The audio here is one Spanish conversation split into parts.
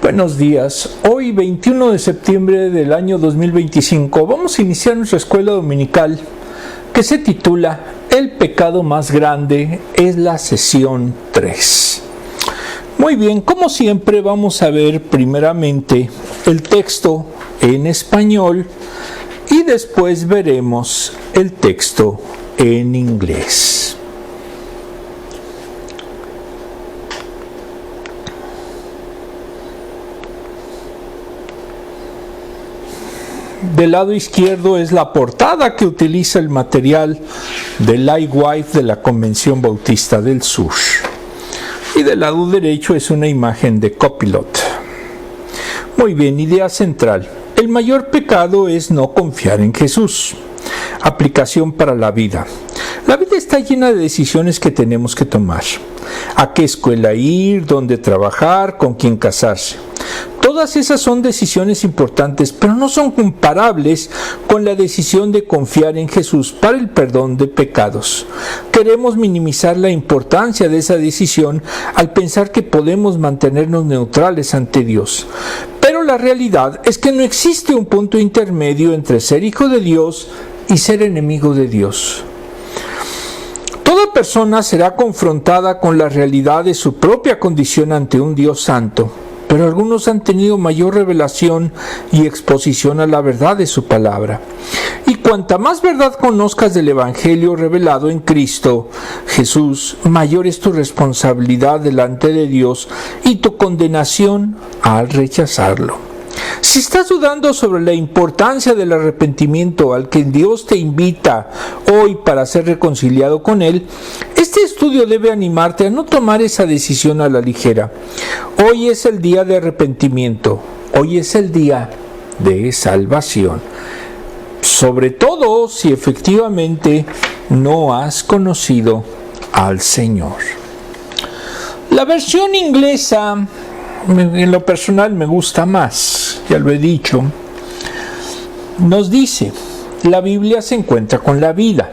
Buenos días. Hoy, 21 de septiembre del año 2025, vamos a iniciar nuestra escuela dominical que se titula El pecado más grande, es la sesión 3. Muy bien, como siempre vamos a ver primeramente el texto en español y después veremos el texto en inglés. Del lado izquierdo es la portada que utiliza el material de Lightwife de la Convención Bautista del Sur. Y del lado derecho es una imagen de Copilot. Muy bien, idea central. El mayor pecado es no confiar en Jesús. Aplicación para la vida. La vida está llena de decisiones que tenemos que tomar. ¿A qué escuela ir? ¿Dónde trabajar? ¿Con quién casarse? Todas esas son decisiones importantes, pero no son comparables con la decisión de confiar en Jesús para el perdón de pecados. Queremos minimizar la importancia de esa decisión al pensar que podemos mantenernos neutrales ante Dios. Pero la realidad es que no existe un punto intermedio entre ser hijo de Dios y ser enemigo de Dios. Toda persona será confrontada con la realidad de su propia condición ante un Dios santo. Pero algunos han tenido mayor revelación y exposición a la verdad de su palabra. Y cuanta más verdad conozcas del Evangelio revelado en Cristo Jesús, mayor es tu responsabilidad delante de Dios y tu condenación al rechazarlo. Si estás dudando sobre la importancia del arrepentimiento al que Dios te invita hoy para ser reconciliado con Él, este estudio debe animarte a no tomar esa decisión a la ligera. Hoy es el día de arrepentimiento, hoy es el día de salvación. Sobre todo si efectivamente no has conocido al Señor. La versión inglesa, en lo personal, me gusta más, ya lo he dicho. Nos dice, la Biblia se encuentra con la vida.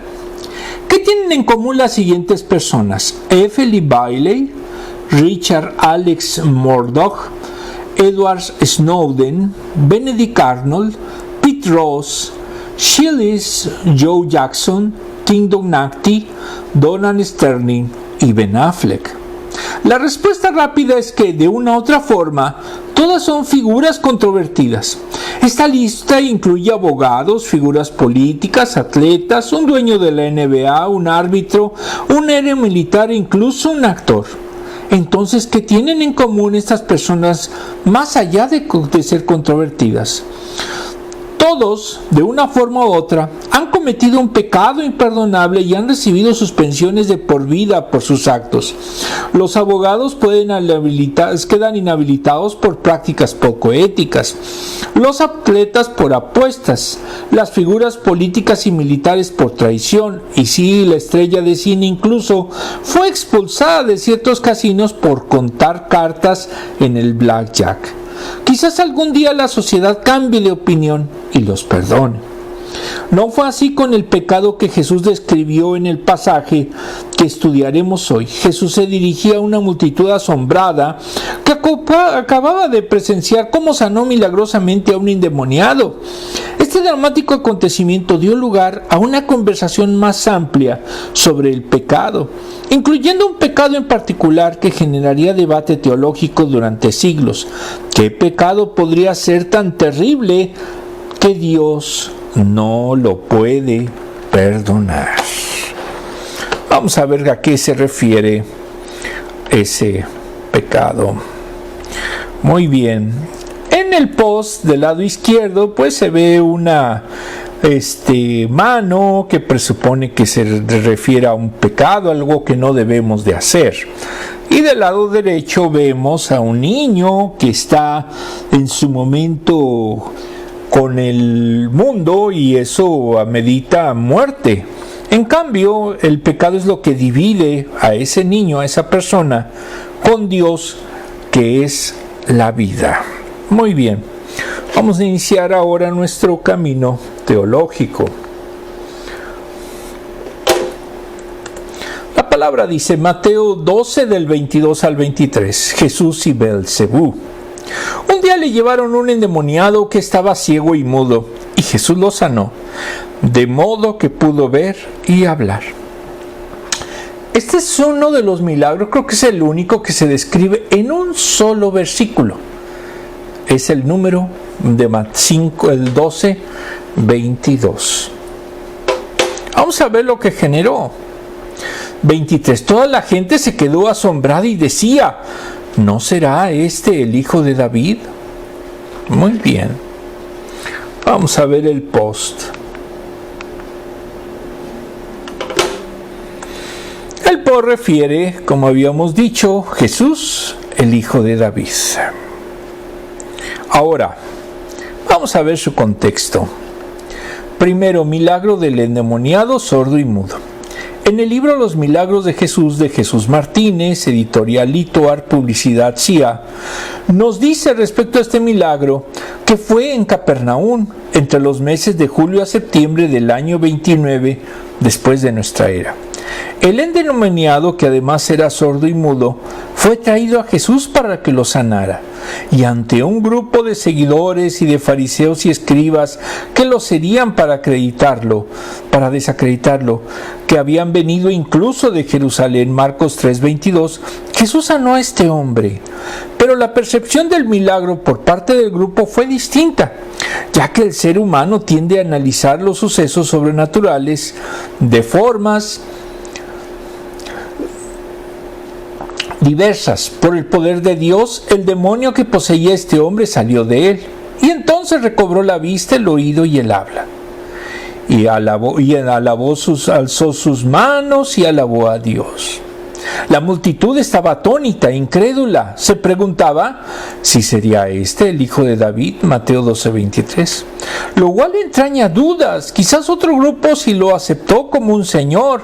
¿Qué tienen en común las siguientes personas? F. Lee Bailey, Richard Alex Murdoch, Edward Snowden, Benedict Arnold, Pete Ross, Shillis Joe Jackson, Tim Donaghy, Donald Sterling y Ben Affleck. La respuesta rápida es que, de una u otra forma, todas son figuras controvertidas. Esta lista incluye abogados, figuras políticas, atletas, un dueño de la NBA, un árbitro, un héroe militar e incluso un actor. Entonces, ¿qué tienen en común estas personas más allá de ser controvertidas? Todos, de una forma u otra, han cometido un pecado imperdonable y han recibido suspensiones de por vida por sus actos. Los abogados quedan inhabilitados por prácticas poco éticas. Los atletas por apuestas. Las figuras políticas y militares por traición. Y sí, la estrella de cine incluso fue expulsada de ciertos casinos por contar cartas en el blackjack. Quizás algún día la sociedad cambie de opinión y los perdone. No fue así con el pecado que Jesús describió en el pasaje que estudiaremos hoy. Jesús se dirigía a una multitud asombrada que acababa de presenciar cómo sanó milagrosamente a un endemoniado. Este dramático acontecimiento dio lugar a una conversación más amplia sobre el pecado, incluyendo un pecado en particular que generaría debate teológico durante siglos. ¿Qué pecado podría ser tan terrible que Dios no lo puede perdonar? Vamos a ver a qué se refiere ese pecado. Muy bien. En el post del lado izquierdo pues se ve una mano que presupone que se refiere a un pecado, algo que no debemos de hacer. Y del lado derecho vemos a un niño que está en su momento con el mundo y eso amerita muerte. En cambio, el pecado es lo que divide a ese niño, a esa persona, con Dios, que es la vida. Muy bien, vamos a iniciar ahora nuestro camino teológico. La palabra dice, Mateo 12 del 22 al 23, Jesús y Beelzebú. Un día le llevaron un endemoniado que estaba ciego y mudo, y Jesús lo sanó, de modo que pudo ver y hablar. Este es uno de los milagros, creo que es el único que se describe en un solo versículo. Es el número de 5, el 12, 22. Vamos a ver lo que generó. 23. Toda la gente se quedó asombrada y decía: ¿no será este el hijo de David? Muy bien. Vamos a ver el post. El post refiere, como habíamos dicho, Jesús, el hijo de David. Ahora, vamos a ver su contexto. Primero, milagro del endemoniado sordo y mudo. En el libro Los Milagros de Jesús Martínez, editorial Litoar, Publicidad CIA, nos dice respecto a este milagro que fue en Capernaum entre los meses de julio a septiembre del año 29 después de nuestra era. El endemoniado, que además era sordo y mudo, fue traído a Jesús para que lo sanara. Y ante un grupo de seguidores y de fariseos y escribas que lo serían para desacreditarlo, que habían venido incluso de Jerusalén, Marcos 3:22, Jesús sanó a este hombre. Pero la percepción del milagro por parte del grupo fue distinta, ya que el ser humano tiende a analizar los sucesos sobrenaturales de formas diversas. Por el poder de Dios, el demonio que poseía a este hombre salió de él, y entonces recobró la vista, el oído y el habla. Alzó sus manos y alabó a Dios. La multitud estaba atónita, incrédula. Se preguntaba si sería este el hijo de David, Mateo 12:23. Lo cual entraña dudas. Quizás otro grupo sí lo aceptó como un señor.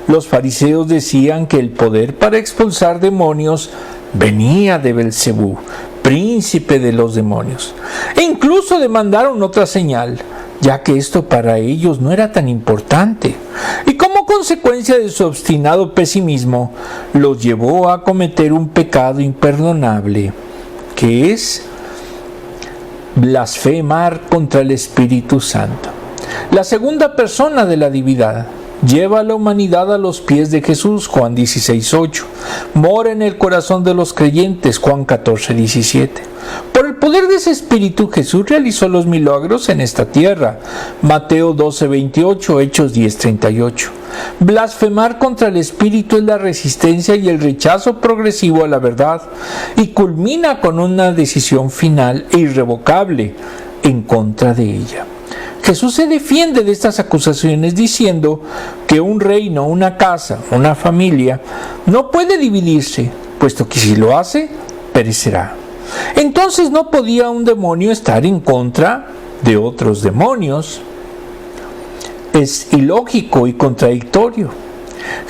Los fariseos decían que el poder para expulsar demonios venía de Belcebú, príncipe de los demonios. E incluso demandaron otra señal, ya que esto para ellos no era tan importante. Y como consecuencia de su obstinado pesimismo, los llevó a cometer un pecado imperdonable, que es blasfemar contra el Espíritu Santo. La segunda persona de la divinidad lleva a la humanidad a los pies de Jesús, Juan 16:8. Mora en el corazón de los creyentes, Juan 14:17. Por el poder de ese Espíritu, Jesús realizó los milagros en esta tierra, Mateo 12:28, Hechos 10:38. Blasfemar contra el Espíritu es la resistencia y el rechazo progresivo a la verdad, y culmina con una decisión final e irrevocable en contra de ella. Jesús se defiende de estas acusaciones diciendo que un reino, una casa, una familia no puede dividirse, puesto que si lo hace, perecerá. Entonces no podía un demonio estar en contra de otros demonios. Es ilógico y contradictorio.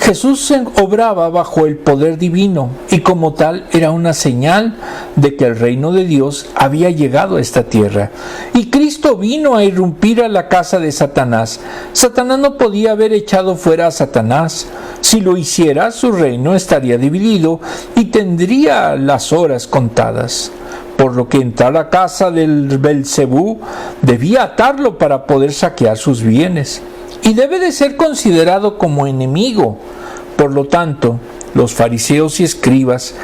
Jesús obraba bajo el poder divino y como tal era una señal de que el reino de Dios había llegado a esta tierra. Y Cristo vino a irrumpir a la casa de Satanás. Satanás no podía haber echado fuera a Satanás. Si lo hiciera, su reino estaría dividido y tendría las horas contadas. Por lo que entrar a casa del Belcebú debía atarlo para poder saquear sus bienes. Y debe de ser considerado como enemigo. Por lo tanto, los fariseos y escribas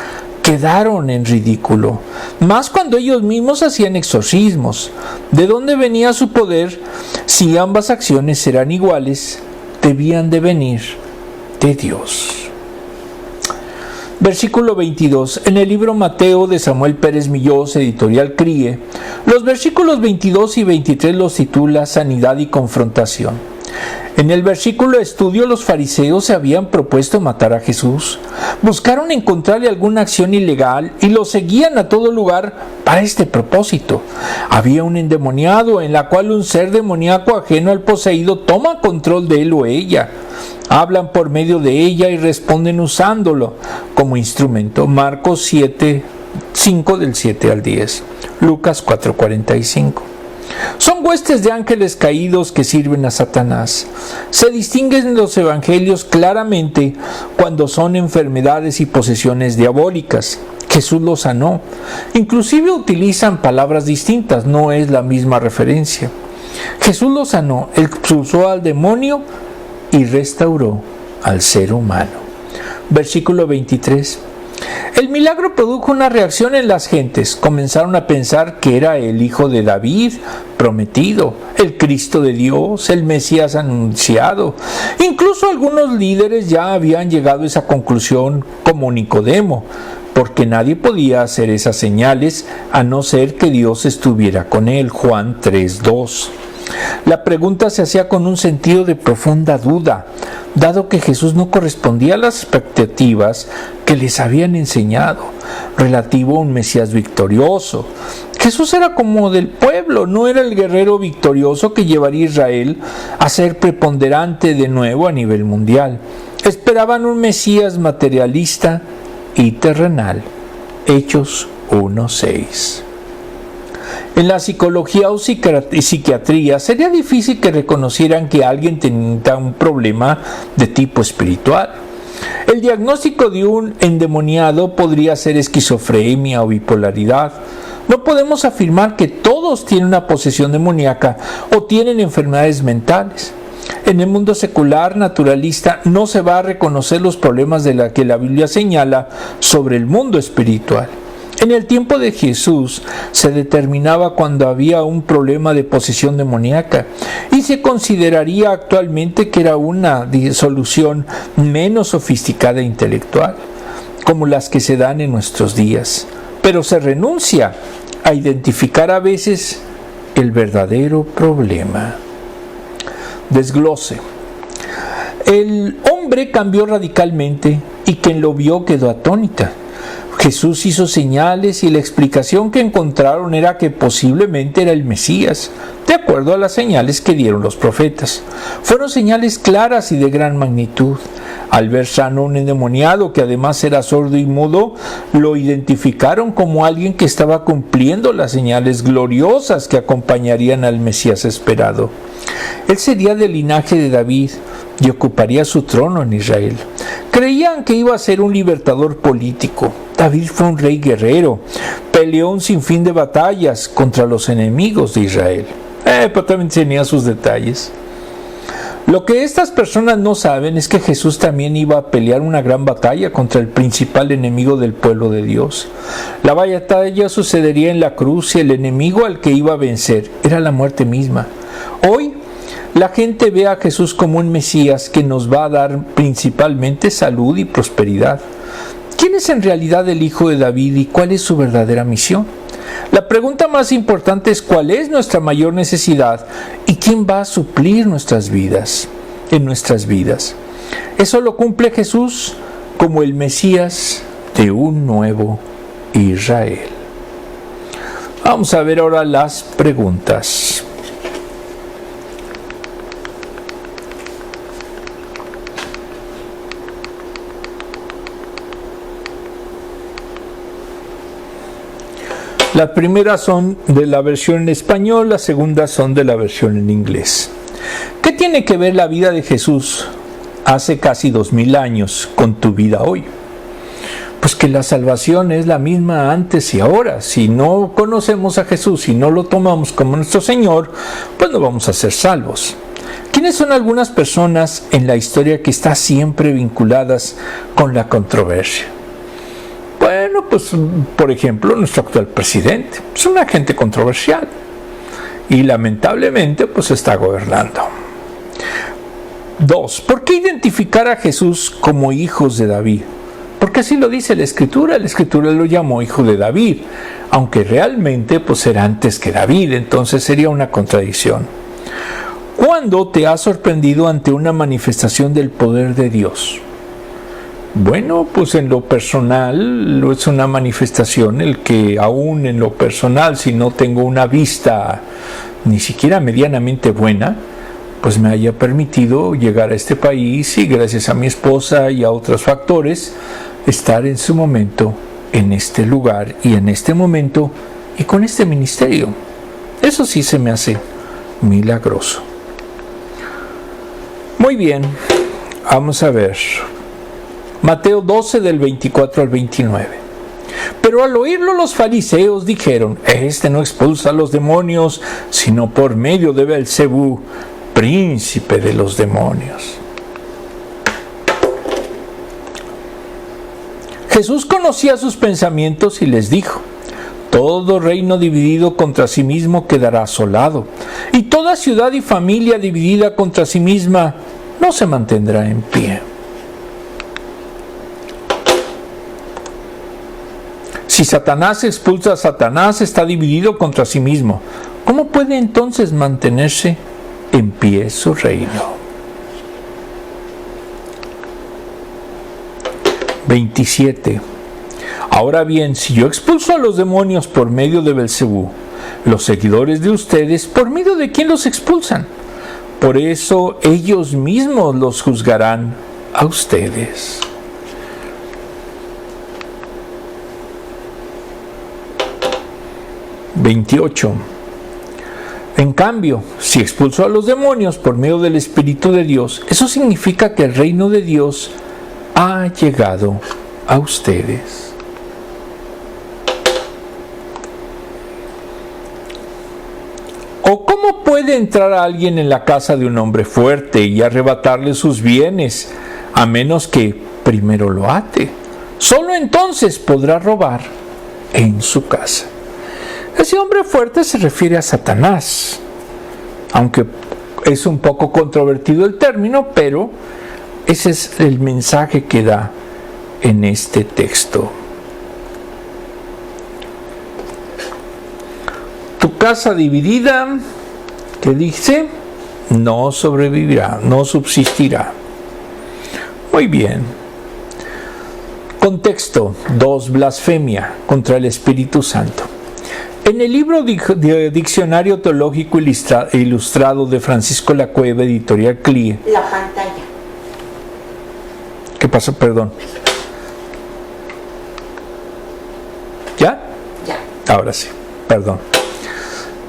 quedaron en ridículo, más cuando ellos mismos hacían exorcismos. ¿De dónde venía su poder? Si ambas acciones eran iguales, debían de venir de Dios. Versículo 22. En el libro Mateo de Samuel Pérez Millós, editorial CRIE, los versículos 22 y 23 los titula Sanidad y Confrontación. En el versículo de estudio, los fariseos se habían propuesto matar a Jesús. Buscaron encontrarle alguna acción ilegal y lo seguían a todo lugar para este propósito. Había un endemoniado en la cual un ser demoníaco ajeno al poseído toma control de él o ella. Hablan por medio de ella y responden usándolo como instrumento. Marcos 7:5 del 7 al 10. Lucas 4:45. Son huestes de ángeles caídos que sirven a Satanás. Se distinguen en los evangelios claramente cuando son enfermedades y posesiones diabólicas. Jesús los sanó. Inclusive utilizan palabras distintas, no es la misma referencia. Jesús los sanó, expulsó al demonio y restauró al ser humano. Versículo 23. El milagro produjo una reacción en las gentes. Comenzaron a pensar que era el hijo de David prometido, el Cristo de Dios, el Mesías anunciado. Incluso algunos líderes ya habían llegado a esa conclusión, como Nicodemo, porque nadie podía hacer esas señales a no ser que Dios estuviera con él. Juan 3:2. La pregunta se hacía con un sentido de profunda duda, dado que Jesús no correspondía a las expectativas que les habían enseñado, relativo a un Mesías victorioso. Jesús era como del pueblo, no era el guerrero victorioso que llevaría a Israel a ser preponderante de nuevo a nivel mundial. Esperaban un Mesías materialista y terrenal. Hechos 1:6. En la psicología o psiquiatría sería difícil que reconocieran que alguien tenía un problema de tipo espiritual. El diagnóstico de un endemoniado podría ser esquizofrenia o bipolaridad. No podemos afirmar que todos tienen una posesión demoníaca o tienen enfermedades mentales. En el mundo secular naturalista no se va a reconocer los problemas de la que la Biblia señala sobre el mundo espiritual. En el tiempo de Jesús se determinaba cuando había un problema de posesión demoníaca y se consideraría actualmente que era una solución menos sofisticada e intelectual, como las que se dan en nuestros días. Pero se renuncia a identificar a veces el verdadero problema. Desglose. El hombre cambió radicalmente y quien lo vio quedó atónita. Jesús hizo señales y la explicación que encontraron era que posiblemente era el Mesías, de acuerdo a las señales que dieron los profetas. Fueron señales claras y de gran magnitud. Al ver sano un endemoniado que además era sordo y mudo, lo identificaron como alguien que estaba cumpliendo las señales gloriosas que acompañarían al Mesías esperado. Él sería del linaje de David y ocuparía su trono en Israel. Creían que iba a ser un libertador político. David fue un rey guerrero, peleó un sinfín de batallas contra los enemigos de Israel. Pero también tenía sus detalles. Lo que estas personas no saben es que Jesús también iba a pelear una gran batalla contra el principal enemigo del pueblo de Dios. La batalla sucedería en la cruz y el enemigo al que iba a vencer era la muerte misma. Hoy, la gente ve a Jesús como un Mesías que nos va a dar principalmente salud y prosperidad. ¿Quién es en realidad el Hijo de David y cuál es su verdadera misión? La pregunta más importante es cuál es nuestra mayor necesidad y quién va a suplir nuestras vidas, en nuestras vidas. Eso lo cumple Jesús como el Mesías de un nuevo Israel. Vamos a ver ahora las preguntas. Las primeras son de la versión en español, las segundas son de la versión en inglés. ¿Qué tiene que ver la vida de Jesús hace casi 2000 años con tu vida hoy? Pues que la salvación es la misma antes y ahora. Si no conocemos a Jesús, si no lo tomamos como nuestro Señor, pues no vamos a ser salvos. ¿Quiénes son algunas personas en la historia que están siempre vinculadas con la controversia? Bueno, pues por ejemplo, nuestro actual presidente es un agente controversial y lamentablemente pues está gobernando. 2. ¿Por qué identificar a Jesús como hijos de David? Porque así lo dice la Escritura lo llamó hijo de David, aunque realmente pues era antes que David, entonces sería una contradicción. ¿Cuándo te has sorprendido ante una manifestación del poder de Dios? Bueno, pues en lo personal es una manifestación el que aún en lo personal, si no tengo una vista ni siquiera medianamente buena, pues me haya permitido llegar a este país y gracias a mi esposa y a otros factores, estar en su momento en este lugar y en este momento y con este ministerio. Eso sí se me hace milagroso. Muy bien, vamos a ver. Mateo 12 del 24 al 29. Pero al oírlo los fariseos dijeron: este no expulsa a los demonios, sino por medio de Beelzebú, príncipe de los demonios. Jesús conocía sus pensamientos y les dijo: todo reino dividido contra sí mismo quedará asolado, y toda ciudad y familia dividida contra sí misma no se mantendrá en pie. Si Satanás expulsa a Satanás, está dividido contra sí mismo. ¿Cómo puede entonces mantenerse en pie su reino? 27. Ahora bien, si yo expulso a los demonios por medio de Beelzebú, los seguidores de ustedes, ¿por medio de quién los expulsan? Por eso ellos mismos los juzgarán a ustedes. (28) En cambio, si expulso a los demonios por medio del Espíritu de Dios, eso significa que el reino de Dios ha llegado a ustedes. ¿O cómo puede entrar alguien en la casa de un hombre fuerte y arrebatarle sus bienes, a menos que primero lo ate? Solo entonces podrá robar en su casa. Ese hombre fuerte se refiere a Satanás, aunque es un poco controvertido el término, pero ese es el mensaje que da en este texto. Tu casa dividida, ¿qué dice? No sobrevivirá, no subsistirá. Muy bien. Contexto 2. Blasfemia contra el Espíritu Santo. En el libro Diccionario Teológico Ilustrado de Francisco Lacueva, editorial CLIE. La pantalla. ¿Qué pasó? Perdón. ¿Ya? Ya. Ahora sí, perdón.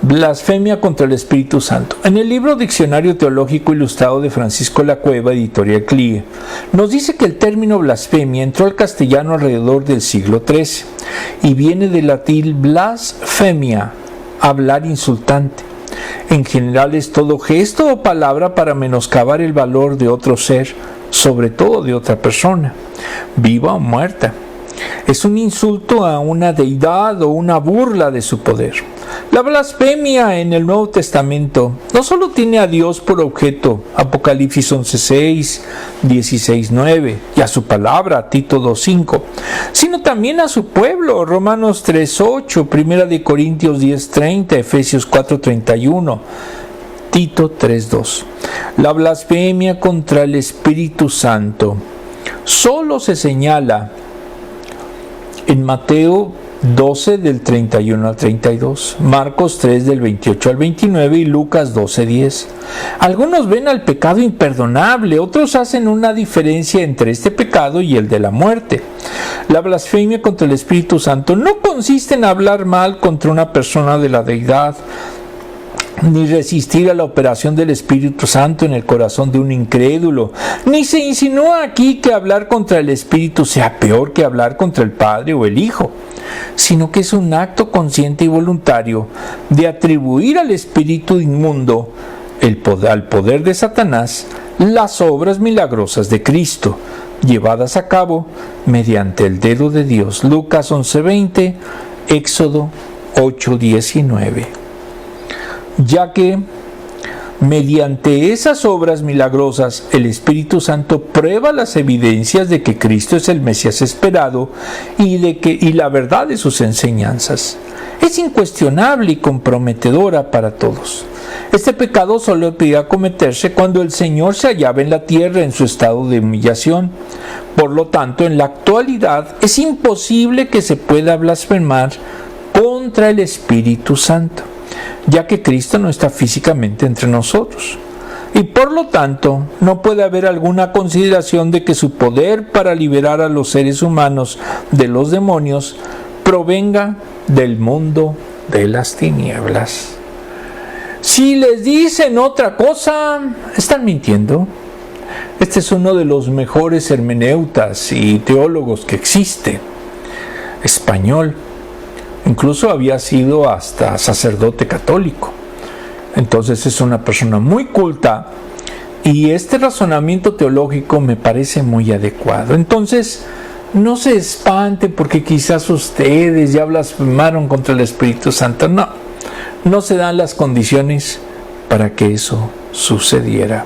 Blasfemia contra el Espíritu Santo. En el libro Diccionario Teológico Ilustrado de Francisco Lacueva, editorial CLIE, nos dice que el término blasfemia entró al castellano alrededor del siglo XIII y viene del latín blasfemia, hablar insultante. En general es todo gesto o palabra para menoscabar el valor de otro ser, sobre todo de otra persona, viva o muerta. Es un insulto a una deidad o una burla de su poder. La blasfemia en el Nuevo Testamento no solo tiene a Dios por objeto, Apocalipsis 11:6, 16:9, y a su palabra, Tito 2:5, sino también a su pueblo, Romanos 3:8, 1 de Corintios 10:30, Efesios 4:31, Tito 3:2. La blasfemia contra el Espíritu Santo solo se señala en Mateo 12 del 31 al 32, Marcos 3 del 28 al 29 y Lucas 12:10. Algunos ven al pecado imperdonable, otros hacen una diferencia entre este pecado y el de la muerte. La blasfemia contra el Espíritu Santo no consiste en hablar mal contra una persona de la deidad, ni resistir a la operación del Espíritu Santo en el corazón de un incrédulo, ni se insinúa aquí que hablar contra el Espíritu sea peor que hablar contra el Padre o el Hijo, sino que es un acto consciente y voluntario de atribuir al espíritu inmundo, al poder de Satanás, las obras milagrosas de Cristo, llevadas a cabo mediante el dedo de Dios. Lucas 11:20, Éxodo 8:19. Ya que mediante esas obras milagrosas el Espíritu Santo prueba las evidencias de que Cristo es el Mesías esperado y la verdad de sus enseñanzas. Es incuestionable y comprometedora para todos. Este pecado solo podía cometerse cuando el Señor se hallaba en la tierra en su estado de humillación. Por lo tanto, en la actualidad es imposible que se pueda blasfemar contra el Espíritu Santo, ya que Cristo no está físicamente entre nosotros. Y por lo tanto, no puede haber alguna consideración de que su poder para liberar a los seres humanos de los demonios provenga del mundo de las tinieblas. Si les dicen otra cosa, están mintiendo. Este es uno de los mejores hermeneutas y teólogos que existe, español. Incluso había sido hasta sacerdote católico. Entonces es una persona muy culta y este razonamiento teológico me parece muy adecuado. Entonces, no se espante porque quizás ustedes ya blasfemaron contra el Espíritu Santo. No se dan las condiciones para que eso sucediera.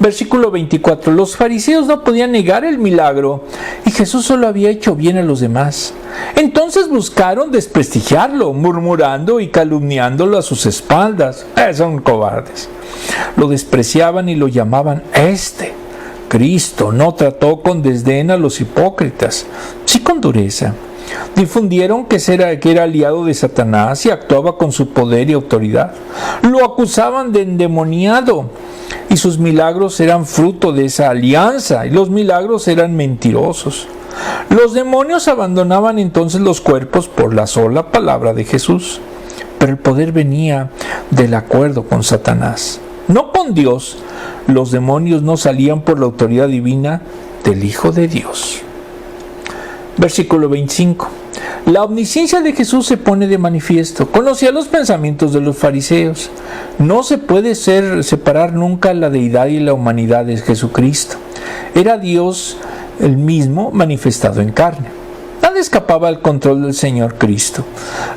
Versículo 24. Los fariseos no podían negar el milagro y Jesús solo había hecho bien a los demás. Entonces buscaron desprestigiarlo, murmurando y calumniándolo a sus espaldas. Son cobardes. Lo despreciaban y lo llamaban Cristo no trató con desdén a los hipócritas, sí con dureza. Difundieron que era aliado de Satanás y actuaba con su poder y autoridad. Lo acusaban de endemoniado y sus milagros eran fruto de esa alianza y los milagros eran mentirosos. Los demonios abandonaban entonces los cuerpos por la sola palabra de Jesús, pero el poder venía del acuerdo con Satanás, no con Dios. Los demonios no salían por la autoridad divina del Hijo de Dios. Versículo 25. La omnisciencia de Jesús se pone de manifiesto. Conocía los pensamientos de los fariseos. No se puede separar nunca la deidad y la humanidad de Jesucristo. Era Dios el mismo manifestado en carne. Nada escapaba al control del Señor Cristo.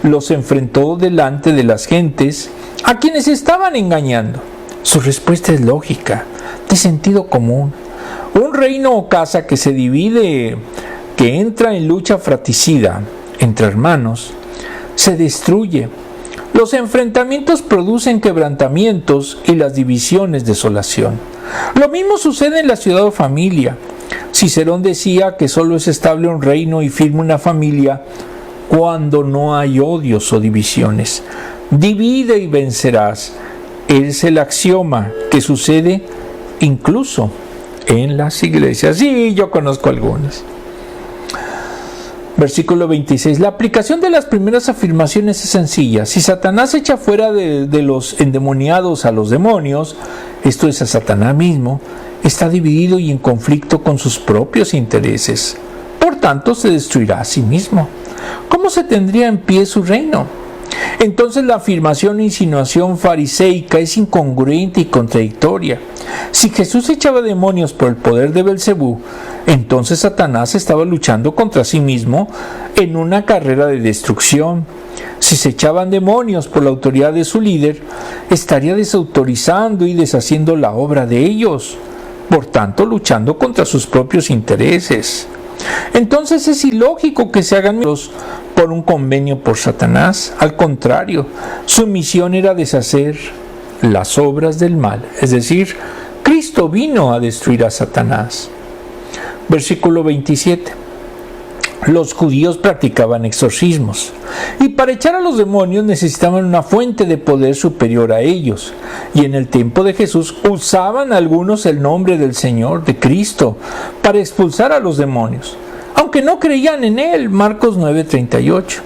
Los enfrentó delante de las gentes a quienes estaban engañando. Su respuesta es lógica, de sentido común. Un reino o casa que se divide, que entra en lucha fratricida entre hermanos, se destruye. Los enfrentamientos producen quebrantamientos y las divisiones desolación. Lo mismo sucede en la ciudad o familia. Cicerón decía que solo es estable un reino y firme una familia cuando no hay odios o divisiones. Divide y vencerás. Es el axioma que sucede incluso en las iglesias. Sí, yo conozco algunas. Versículo 26. La aplicación de las primeras afirmaciones es sencilla. Si Satanás echa fuera de los endemoniados a los demonios, esto es a Satanás mismo, está dividido y en conflicto con sus propios intereses. Por tanto, se destruirá a sí mismo. ¿Cómo se tendría en pie su reino? Entonces la afirmación e insinuación fariseica es incongruente y contradictoria. Si Jesús echaba demonios por el poder de Belcebú, entonces Satanás estaba luchando contra sí mismo en una carrera de destrucción. Si se echaban demonios por la autoridad de su líder, estaría desautorizando y deshaciendo la obra de ellos, por tanto luchando contra sus propios intereses. Entonces es ilógico que se hagan por un convenio por Satanás. Al contrario, su misión era deshacer las obras del mal. Es decir, Cristo vino a destruir a Satanás. Versículo 27. Los judíos practicaban exorcismos y para echar a los demonios necesitaban una fuente de poder superior a ellos. Y en el tiempo de Jesús usaban algunos el nombre del Señor, de Cristo, para expulsar a los demonios, aunque no creían en él. Marcos 9:38.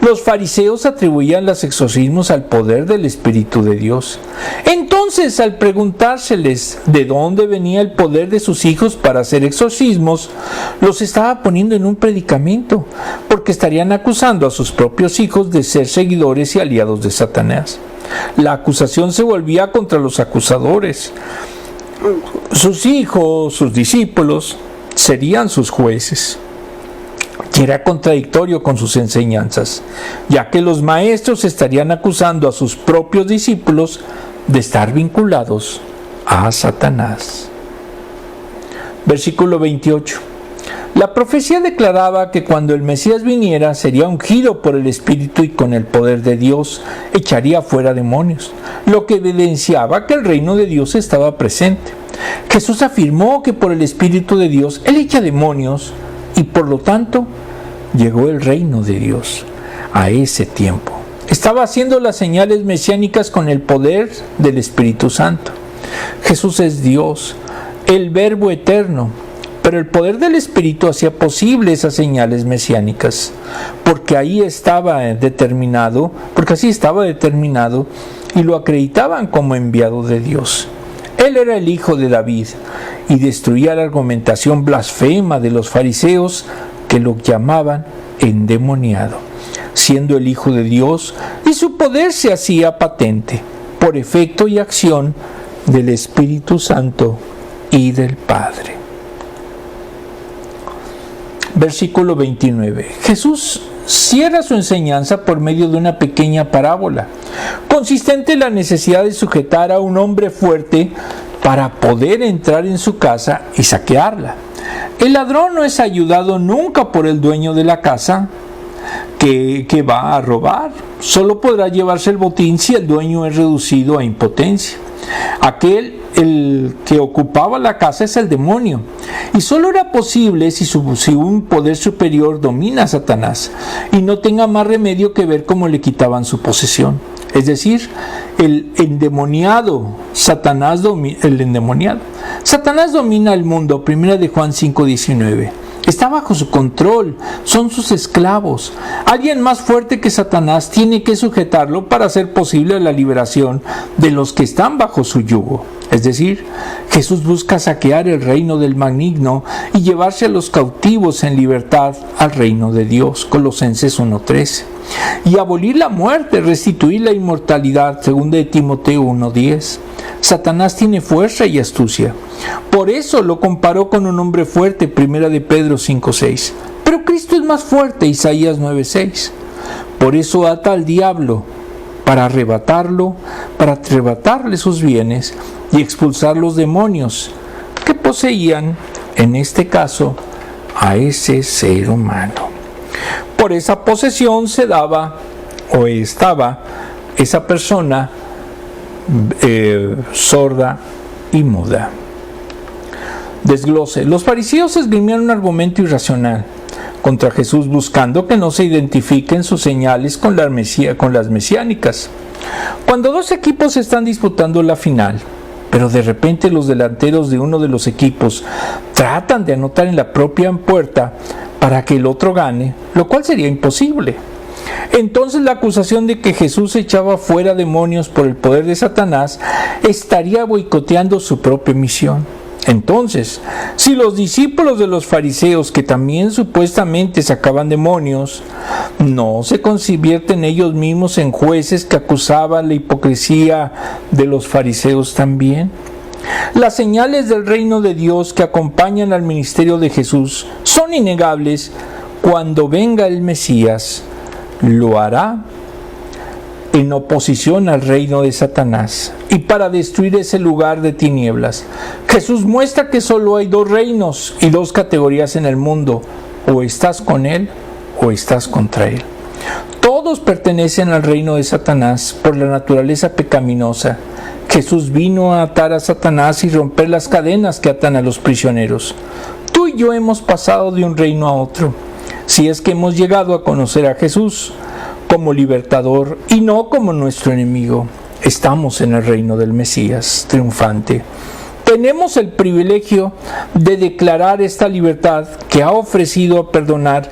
Los fariseos atribuían los exorcismos al poder del Espíritu de Dios. Entonces, al preguntárseles de dónde venía el poder de sus hijos para hacer exorcismos, los estaba poniendo en un predicamento, porque estarían acusando a sus propios hijos de ser seguidores y aliados de Satanás. La acusación se volvía contra los acusadores. Sus hijos, sus discípulos, serían sus jueces. Y era contradictorio con sus enseñanzas, ya que los maestros estarían acusando a sus propios discípulos de estar vinculados a Satanás. Versículo 28. La profecía declaraba que cuando el Mesías viniera sería ungido por el Espíritu y con el poder de Dios echaría fuera demonios, lo que evidenciaba que el reino de Dios estaba presente. Jesús afirmó que por el Espíritu de Dios Él echa demonios y por lo tanto llegó el reino de Dios a ese tiempo. Estaba haciendo las señales mesiánicas con el poder del Espíritu Santo. Jesús es Dios, el Verbo eterno, pero el poder del Espíritu hacía posible esas señales mesiánicas, porque así estaba determinado y lo acreditaban como enviado de Dios. Él era el hijo de David y destruía la argumentación blasfema de los fariseos que lo llamaban endemoniado, siendo el hijo de Dios, y su poder se hacía patente por efecto y acción del Espíritu Santo y del Padre. Versículo 29. Jesús cierra su enseñanza por medio de una pequeña parábola, consistente en la necesidad de sujetar a un hombre fuerte para poder entrar en su casa y saquearla. El ladrón no es ayudado nunca por el dueño de la casa que va a robar. Solo podrá llevarse el botín si el dueño es reducido a impotencia. El que ocupaba la casa es el demonio, y solo era posible si un poder superior domina a Satanás y no tenga más remedio que ver cómo le quitaban su posesión. Es decir, el endemoniado, Satanás domina el mundo. 1 de Juan 5:19. Está bajo su control, son sus esclavos. Alguien más fuerte que Satanás tiene que sujetarlo para hacer posible la liberación de los que están bajo su yugo. Es decir, Jesús busca saquear el reino del maligno y llevarse a los cautivos en libertad al reino de Dios. Colosenses 1:13. Y abolir la muerte, restituir la inmortalidad. 2 de Timoteo 1:10. Satanás tiene fuerza y astucia. Por eso lo comparó con un hombre fuerte, 1 de Pedro 5:6. Pero Cristo es más fuerte, Isaías 9:6. Por eso ata al diablo para arrebatarle sus bienes y expulsar los demonios que poseían, en este caso, a ese ser humano. Por esa posesión se daba o estaba esa persona sorda y muda. Desglose. Los fariseos esgrimían un argumento irracional contra Jesús, buscando que no se identifiquen sus señales con las mesiánicas. Cuando dos equipos están disputando la final, pero de repente los delanteros de uno de los equipos tratan de anotar en la propia puerta para que el otro gane, lo cual sería imposible. Entonces la acusación de que Jesús echaba fuera demonios por el poder de Satanás estaría boicoteando su propia misión. Entonces, si los discípulos de los fariseos, que también supuestamente sacaban demonios, no se convierten ellos mismos en jueces que acusaban la hipocresía de los fariseos también. Las señales del reino de Dios que acompañan al ministerio de Jesús son innegables. Cuando venga el Mesías, lo hará en oposición al reino de Satanás y para destruir ese lugar de tinieblas. Jesús muestra que solo hay dos reinos y dos categorías en el mundo: o estás con Él o estás contra Él. Todos pertenecen al reino de Satanás por la naturaleza pecaminosa. Jesús vino a atar a Satanás y romper las cadenas que atan a los prisioneros. Tú y yo hemos pasado de un reino a otro, si es que hemos llegado a conocer a Jesús como libertador y no como nuestro enemigo. Estamos en el reino del Mesías triunfante. Tenemos el privilegio de declarar esta libertad que ha ofrecido a perdonar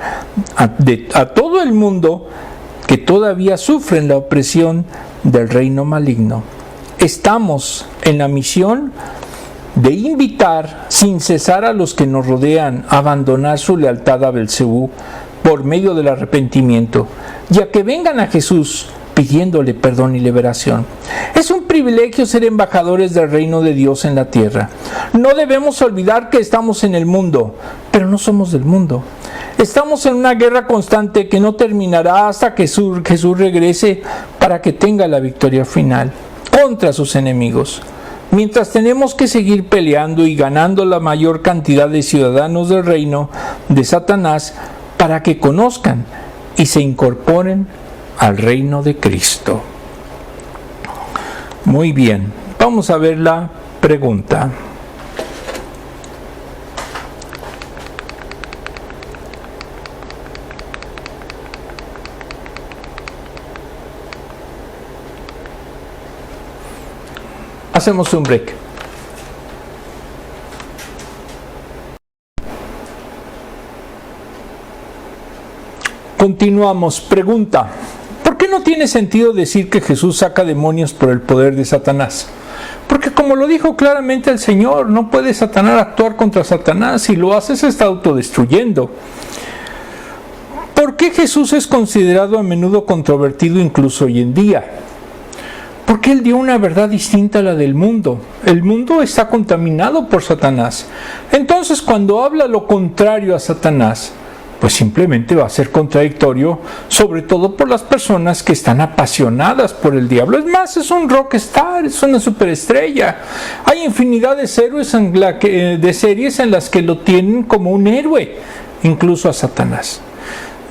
a todo el mundo que todavía sufren la opresión del reino maligno. Estamos en la misión de invitar sin cesar a los que nos rodean a abandonar su lealtad a Belcebú por medio del arrepentimiento, y a que vengan a Jesús pidiéndole perdón y liberación. Es un privilegio ser embajadores del reino de Dios en la tierra. No debemos olvidar que estamos en el mundo, pero no somos del mundo. Estamos en una guerra constante que no terminará hasta que Jesús regrese para que tenga la victoria final contra sus enemigos. Mientras tenemos que seguir peleando y ganando la mayor cantidad de ciudadanos del reino de Satanás para que conozcan y se incorporen al reino de Cristo. Muy bien, vamos a ver la pregunta. Hacemos un break. Continuamos. Pregunta. ¿Por qué no tiene sentido decir que Jesús saca demonios por el poder de Satanás? Porque como lo dijo claramente el Señor, no puede Satanás actuar contra Satanás. Si lo hace, se está autodestruyendo. ¿Por qué Jesús es considerado a menudo controvertido incluso hoy en día? Porque Él dio una verdad distinta a la del mundo. El mundo está contaminado por Satanás. Entonces, cuando habla lo contrario a Satanás, pues simplemente va a ser contradictorio, sobre todo por las personas que están apasionadas por el diablo. Es más, es un rockstar, es una superestrella. Hay infinidad de series en las que lo tienen como un héroe, incluso a Satanás.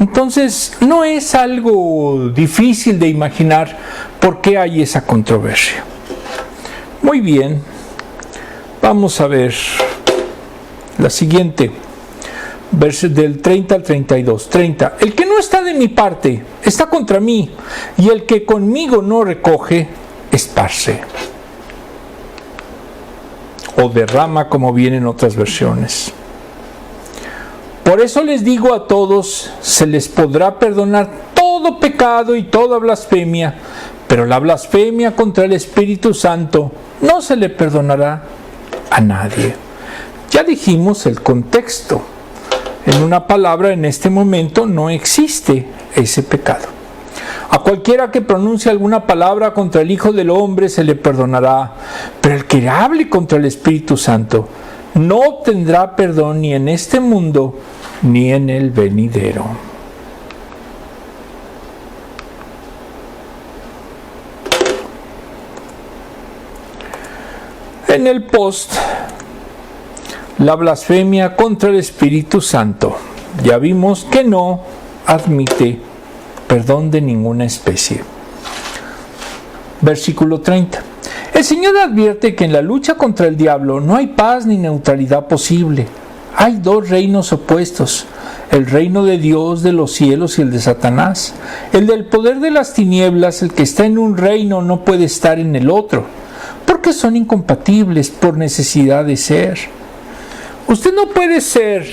Entonces, no es algo difícil de imaginar por qué hay esa controversia. Muy bien, vamos a ver la siguiente. Versos del 30 al 32. 30. El que no está de mi parte está contra mí, y el que conmigo no recoge, esparce. O derrama, como viene en otras versiones. Por eso les digo a todos, se les podrá perdonar todo pecado y toda blasfemia, pero la blasfemia contra el Espíritu Santo no se le perdonará a nadie. Ya dijimos el contexto. En una palabra, en este momento no existe ese pecado. A cualquiera que pronuncie alguna palabra contra el Hijo del Hombre se le perdonará, pero el que hable contra el Espíritu Santo no tendrá perdón ni en este mundo ni en el venidero. En el post, la blasfemia contra el Espíritu Santo. Ya vimos que no admite perdón de ninguna especie. Versículo 30. El Señor advierte que en la lucha contra el diablo no hay paz ni neutralidad posible. Hay dos reinos opuestos: el reino de Dios de los cielos y el de Satanás. El del poder de las tinieblas, el que está en un reino no puede estar en el otro, porque son incompatibles por necesidad de ser. Usted no puede ser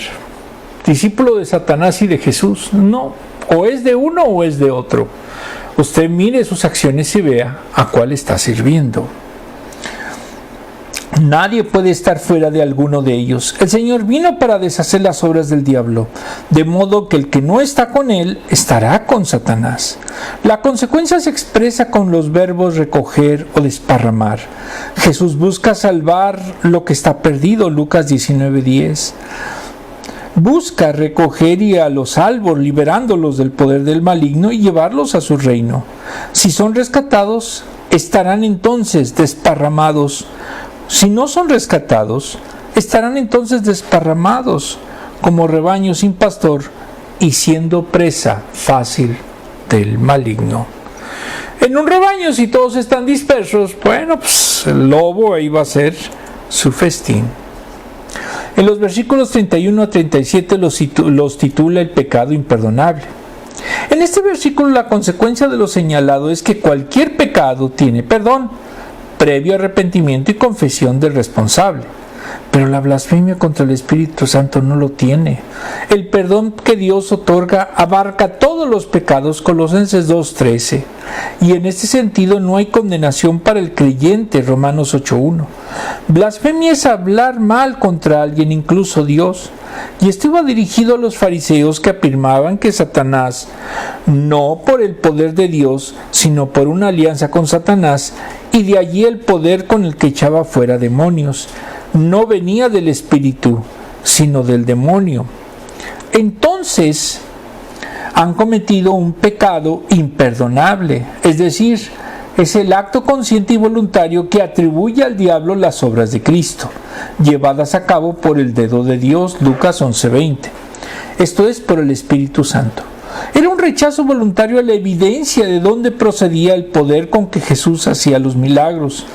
discípulo de Satanás y de Jesús, no. O es de uno o es de otro. Usted mire sus acciones y vea a cuál está sirviendo. Nadie puede estar fuera de alguno de ellos. El Señor vino para deshacer las obras del diablo, de modo que el que no está con él estará con Satanás. La consecuencia se expresa con los verbos recoger o desparramar. Jesús busca salvar lo que está perdido, Lucas 19:10. Busca recoger y a los salvos, liberándolos del poder del maligno y llevarlos a su reino. Si son rescatados, estarán entonces desparramados. Si no son rescatados, estarán entonces desparramados como rebaño sin pastor y siendo presa fácil del maligno. En un rebaño, si todos están dispersos, bueno, pues el lobo ahí va a ser su festín. En los versículos 31 a 37 los titula el pecado imperdonable. En este versículo la consecuencia de lo señalado es que cualquier pecado tiene perdón, previo arrepentimiento y confesión del responsable. Pero la blasfemia contra el Espíritu Santo no lo tiene. El perdón que Dios otorga abarca todos los pecados, Colosenses 2:13. Y en este sentido no hay condenación para el creyente, Romanos 8:1. Blasfemia es hablar mal contra alguien, incluso Dios. Y esto iba dirigido a los fariseos que afirmaban que Satanás, no por el poder de Dios, sino por una alianza con Satanás, y de allí el poder con el que echaba fuera demonios, no venía del Espíritu, sino del demonio. Entonces, han cometido un pecado imperdonable, es decir, es el acto consciente y voluntario que atribuye al diablo las obras de Cristo, llevadas a cabo por el dedo de Dios, Lucas 11:20. Esto es por el Espíritu Santo. Era un rechazo voluntario a la evidencia de dónde procedía el poder con que Jesús hacía los milagros.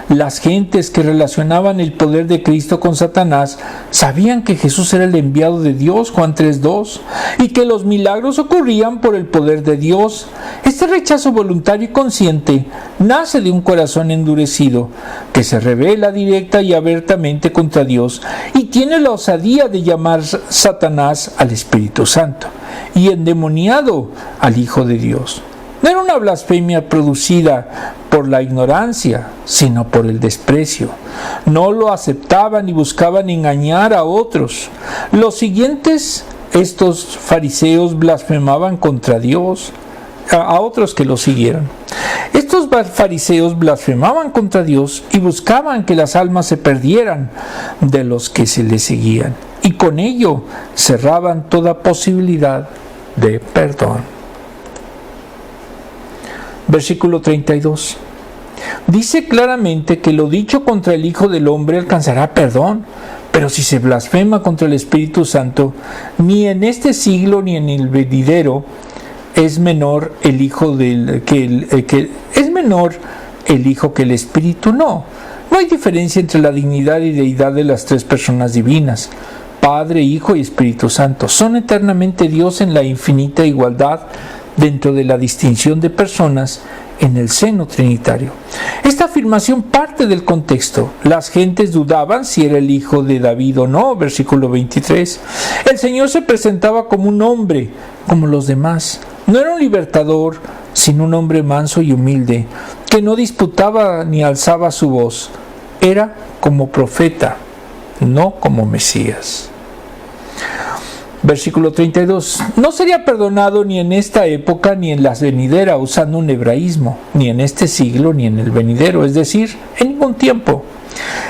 Las gentes que relacionaban el poder de Cristo con Satanás sabían que Jesús era el enviado de Dios, Juan 3:2, y que los milagros ocurrían por el poder de Dios. Este rechazo voluntario y consciente nace de un corazón endurecido que se revela directa y abiertamente contra Dios y tiene la osadía de llamar Satanás al Espíritu Santo y endemoniado al Hijo de Dios. No era una blasfemia producida por la ignorancia, sino por el desprecio. No lo aceptaban y buscaban engañar a otros. Los siguientes, estos fariseos blasfemaban contra Dios, a otros que lo siguieron. Estos fariseos blasfemaban contra Dios y buscaban que las almas se perdieran de los que se les seguían, y con ello cerraban toda posibilidad de perdón. Versículo 32. Dice claramente que lo dicho contra el Hijo del Hombre alcanzará perdón, pero si se blasfema contra el Espíritu Santo, ni en este siglo ni en el venidero es menor el Hijo que el Espíritu. No hay diferencia entre la dignidad y deidad de las tres personas divinas, Padre, Hijo y Espíritu Santo. Son eternamente Dios en la infinita igualdad dentro de la distinción de personas en el seno trinitario. Esta afirmación parte del contexto. Las gentes dudaban si era el hijo de David o no, versículo 23. El Señor se presentaba como un hombre, como los demás. No era un libertador, sino un hombre manso y humilde, que no disputaba ni alzaba su voz. Era como profeta, no como Mesías. Versículo 32. No sería perdonado ni en esta época ni en la venidera, usando un hebraísmo, ni en este siglo ni en el venidero, es decir, en ningún tiempo.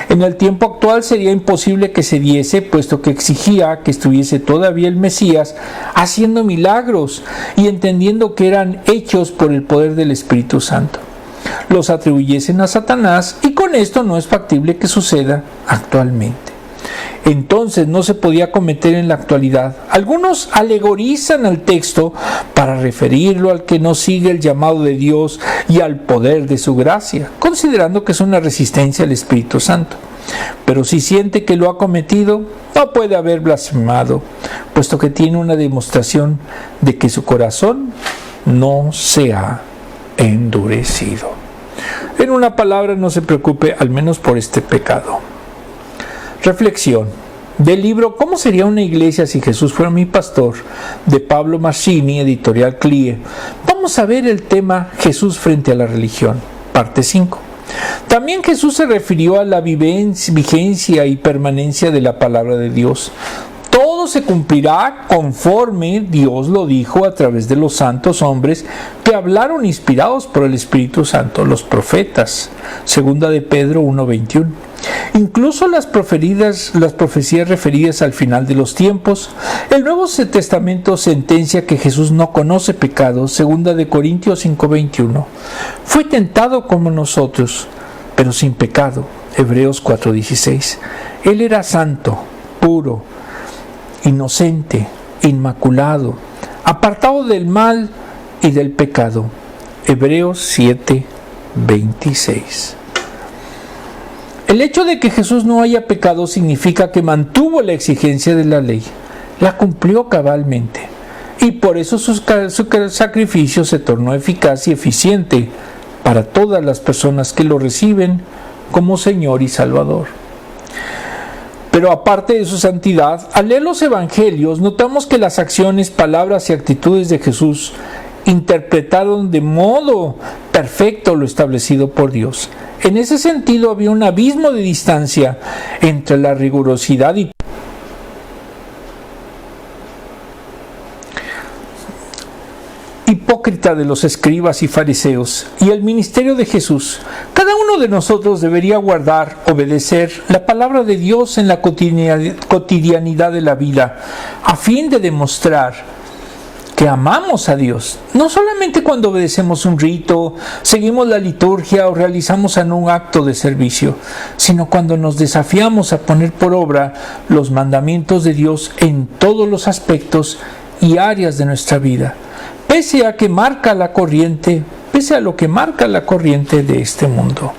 En el tiempo actual sería imposible que se diese, puesto que exigía que estuviese todavía el Mesías haciendo milagros y entendiendo que eran hechos por el poder del Espíritu Santo. Los atribuyesen a Satanás, y con esto no es factible que suceda actualmente. Entonces no se podía cometer en la actualidad. Algunos alegorizan al texto para referirlo al que no sigue el llamado de Dios y al poder de su gracia, considerando que es una resistencia al Espíritu Santo. Pero si siente que lo ha cometido, no puede haber blasfemado, puesto que tiene una demostración de que su corazón no se ha endurecido. En una palabra, no se preocupe al menos por este pecado. Reflexión del libro ¿Cómo sería una iglesia si Jesús fuera mi pastor?, de Pablo Marcini, editorial CLIE. Vamos a ver el tema Jesús frente a la religión, parte 5. También Jesús se refirió a la vigencia y permanencia de la palabra de Dios. Todo se cumplirá conforme Dios lo dijo a través de los santos hombres que hablaron inspirados por el Espíritu Santo, los profetas. Segunda de Pedro 1:21. Incluso las profecías referidas al final de los tiempos. El Nuevo Testamento sentencia que Jesús no conoce pecado. Segunda de Corintios 5:21. Fue tentado como nosotros, pero sin pecado. Hebreos 4:16. Él era santo, puro, inocente, inmaculado, apartado del mal y del pecado. Hebreos 7:26. El hecho de que Jesús no haya pecado significa que mantuvo la exigencia de la ley, la cumplió cabalmente, y por eso su sacrificio se tornó eficaz y eficiente para todas las personas que lo reciben como Señor y Salvador. Pero aparte de su santidad, al leer los evangelios, notamos que las acciones, palabras y actitudes de Jesús interpretaron de modo perfecto lo establecido por Dios. En ese sentido, había un abismo de distancia entre la rigurosidad hipócrita de los escribas y fariseos y el ministerio de Jesús. Cada uno de nosotros debería guardar, obedecer la palabra de Dios en la cotidianidad de la vida, a fin de demostrar que amamos a Dios, no solamente cuando obedecemos un rito, seguimos la liturgia o realizamos un acto de servicio, sino cuando nos desafiamos a poner por obra los mandamientos de Dios en todos los aspectos y áreas de nuestra vida, pese a lo que marca la corriente de este mundo.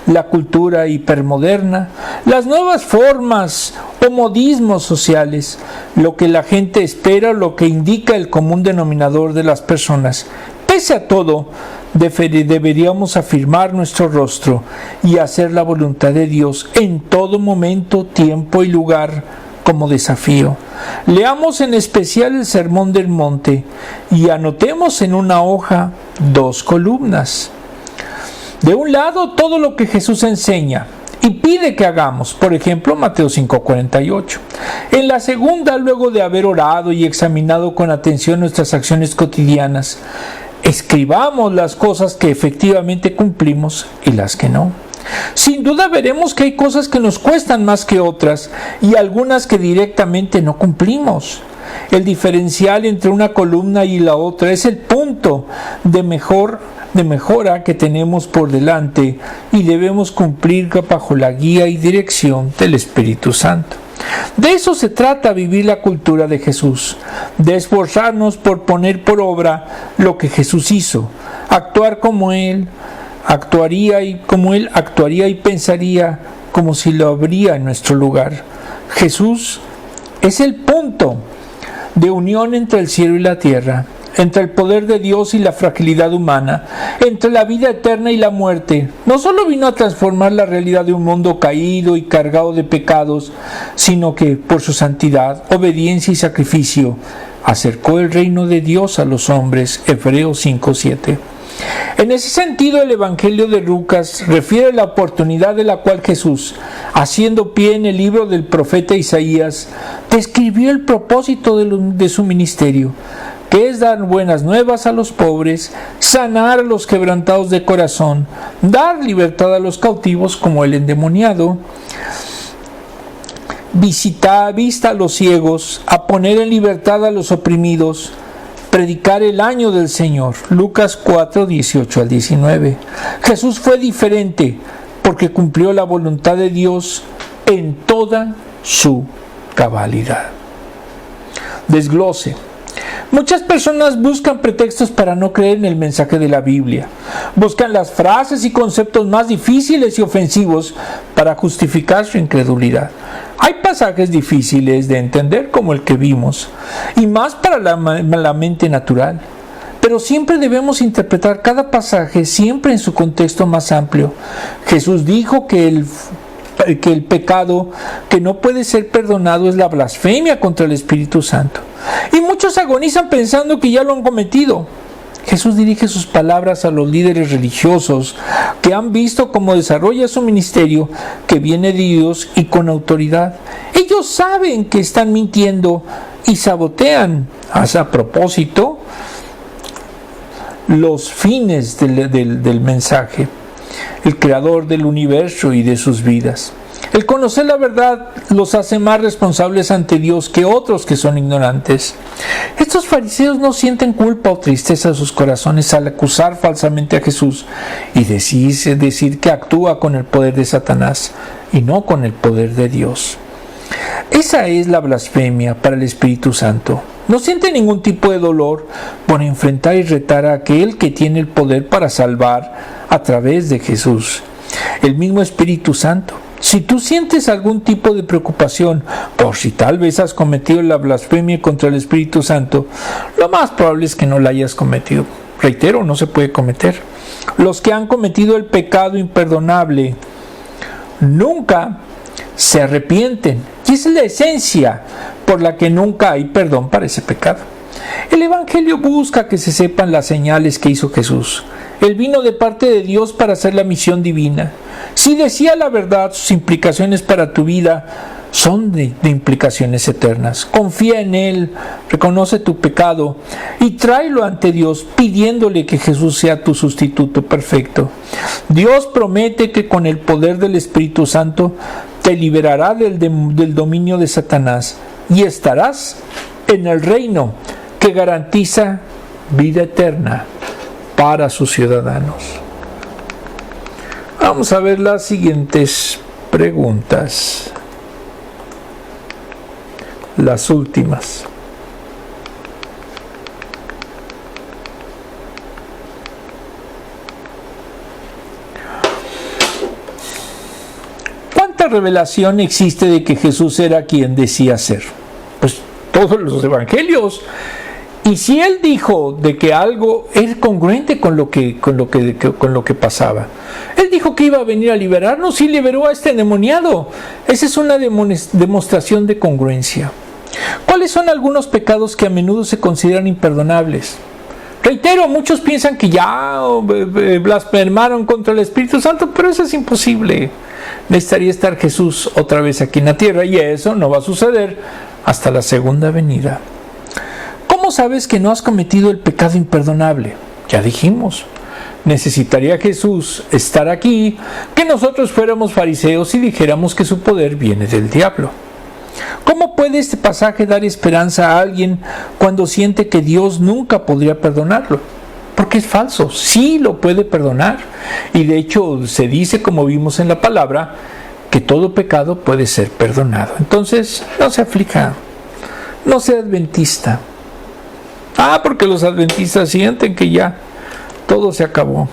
La cultura hipermoderna, las nuevas formas o modismos sociales, lo que la gente espera, lo que indica el común denominador de las personas. Pese a todo, deberíamos afirmar nuestro rostro y hacer la voluntad de Dios en todo momento, tiempo y lugar como desafío. Leamos en especial el Sermón del Monte y anotemos en una hoja 2 columnas. De un lado, todo lo que Jesús enseña y pide que hagamos, por ejemplo, Mateo 5:48. En la segunda, luego de haber orado y examinado con atención nuestras acciones cotidianas, escribamos las cosas que efectivamente cumplimos y las que no. Sin duda veremos que hay cosas que nos cuestan más que otras y algunas que directamente no cumplimos. El diferencial entre una columna y la otra es el punto de mejora que tenemos por delante y debemos cumplir bajo la guía y dirección del Espíritu Santo. De eso se trata vivir la cultura de Jesús, de esforzarnos por poner por obra lo que Jesús hizo, actuar como Él actuaría y pensaría como si lo habría en nuestro lugar. Jesús es el punto de unión entre el cielo y la tierra, entre el poder de Dios y la fragilidad humana, entre la vida eterna y la muerte. No solo vino a transformar la realidad de un mundo caído y cargado de pecados, sino que por su santidad, obediencia y sacrificio, acercó el reino de Dios a los hombres. Hebreos 5:7. En ese sentido, el Evangelio de Lucas refiere la oportunidad de la cual Jesús, haciendo pie en el libro del profeta Isaías, describió el propósito de su ministerio, que es dar buenas nuevas a los pobres, sanar a los quebrantados de corazón, dar libertad a los cautivos como el endemoniado, vista a los ciegos, a poner en libertad a los oprimidos, predicar el año del Señor. Lucas 4:18-19. Jesús fue diferente porque cumplió la voluntad de Dios en toda su cabalidad. Desglose. Muchas personas buscan pretextos para no creer en el mensaje de la Biblia. Buscan las frases y conceptos más difíciles y ofensivos para justificar su incredulidad. Hay pasajes difíciles de entender como el que vimos, y más para la mente natural. Pero siempre debemos interpretar cada pasaje siempre en su contexto más amplio. Jesús dijo que el pecado que no puede ser perdonado es la blasfemia contra el Espíritu Santo. Y muchos agonizan pensando que ya lo han cometido. Jesús dirige sus palabras a los líderes religiosos que han visto cómo desarrolla su ministerio, que viene de Dios y con autoridad. Ellos saben que están mintiendo y sabotean a propósito los fines del mensaje, el creador del universo y de sus vidas. El conocer la verdad los hace más responsables ante Dios que otros que son ignorantes. Estos fariseos no sienten culpa o tristeza en sus corazones al acusar falsamente a Jesús y decir que actúa con el poder de Satanás y no con el poder de Dios. Esa es la blasfemia para el Espíritu Santo. No siente ningún tipo de dolor por enfrentar y retar a aquel que tiene el poder para salvar a través de Jesús, el mismo Espíritu Santo. Si tú sientes algún tipo de preocupación por si tal vez has cometido la blasfemia contra el Espíritu Santo, lo más probable es que no la hayas cometido. Reitero, no se puede cometer. Los que han cometido el pecado imperdonable nunca se arrepienten, y esa es la esencia por la que nunca hay perdón para ese pecado. El Evangelio busca que se sepan las señales que hizo Jesús. Él vino de parte de Dios para hacer la misión divina. Si decía la verdad, sus implicaciones para tu vida son de implicaciones eternas. Confía en Él, reconoce tu pecado y tráelo ante Dios pidiéndole que Jesús sea tu sustituto perfecto. Dios promete que con el poder del Espíritu Santo te liberará del dominio de Satanás y estarás en el reino que garantiza vida eterna para sus ciudadanos. Vamos a ver las siguientes preguntas. Las últimas. ¿Cuánta revelación existe de que Jesús era quien decía ser? Pues todos los evangelios. Y si él dijo de que algo es congruente con lo que pasaba. Él dijo que iba a venir a liberarnos y liberó a este endemoniado. Esa es una demostración de congruencia. ¿Cuáles son algunos pecados que a menudo se consideran imperdonables? Reitero, muchos piensan que ya blasfemaron contra el Espíritu Santo, pero eso es imposible. Necesitaría estar Jesús otra vez aquí en la tierra, y eso no va a suceder hasta la segunda venida. ¿Cómo sabes que no has cometido el pecado imperdonable? Ya dijimos, necesitaría Jesús estar aquí, que nosotros fuéramos fariseos y dijéramos que su poder viene del diablo. ¿Cómo puede este pasaje dar esperanza a alguien cuando siente que Dios nunca podría perdonarlo? Porque es falso, sí lo puede perdonar. Y de hecho se dice, como vimos en la palabra, que todo pecado puede ser perdonado. Entonces, no se aflija, no sea adventista. Porque los adventistas sienten que ya todo se acabó.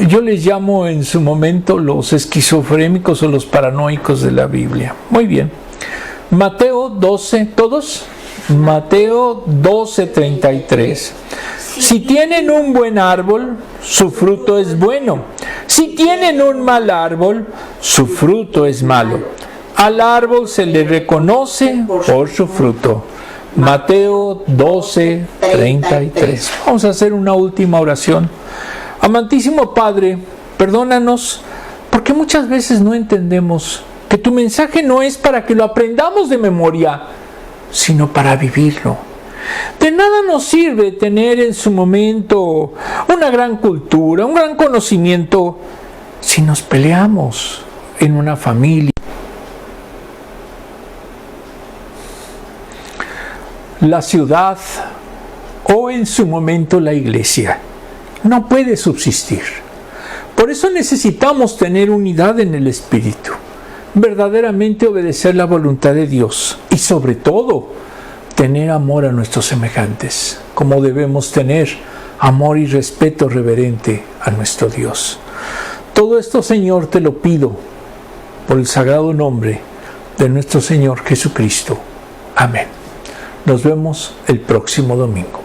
Yo les llamo en su momento los esquizofrénicos o los paranoicos de la Biblia. Muy bien. Mateo 12, ¿todos? Mateo 12:33. Si tienen un buen árbol, su fruto es bueno. Si tienen un mal árbol, su fruto es malo. Al árbol se le reconoce por su fruto. Mateo 12:33. Vamos a hacer una última oración. Amantísimo Padre, perdónanos porque muchas veces no entendemos que tu mensaje no es para que lo aprendamos de memoria, sino para vivirlo. De nada nos sirve tener en su momento una gran cultura, un gran conocimiento, si nos peleamos en una familia. La ciudad o en su momento la iglesia no puede subsistir. Por eso necesitamos tener unidad en el espíritu, verdaderamente obedecer la voluntad de Dios y sobre todo tener amor a nuestros semejantes, como debemos tener amor y respeto reverente a nuestro Dios. Todo esto, Señor, te lo pido por el sagrado nombre de nuestro Señor Jesucristo. Amén. Nos vemos el próximo domingo.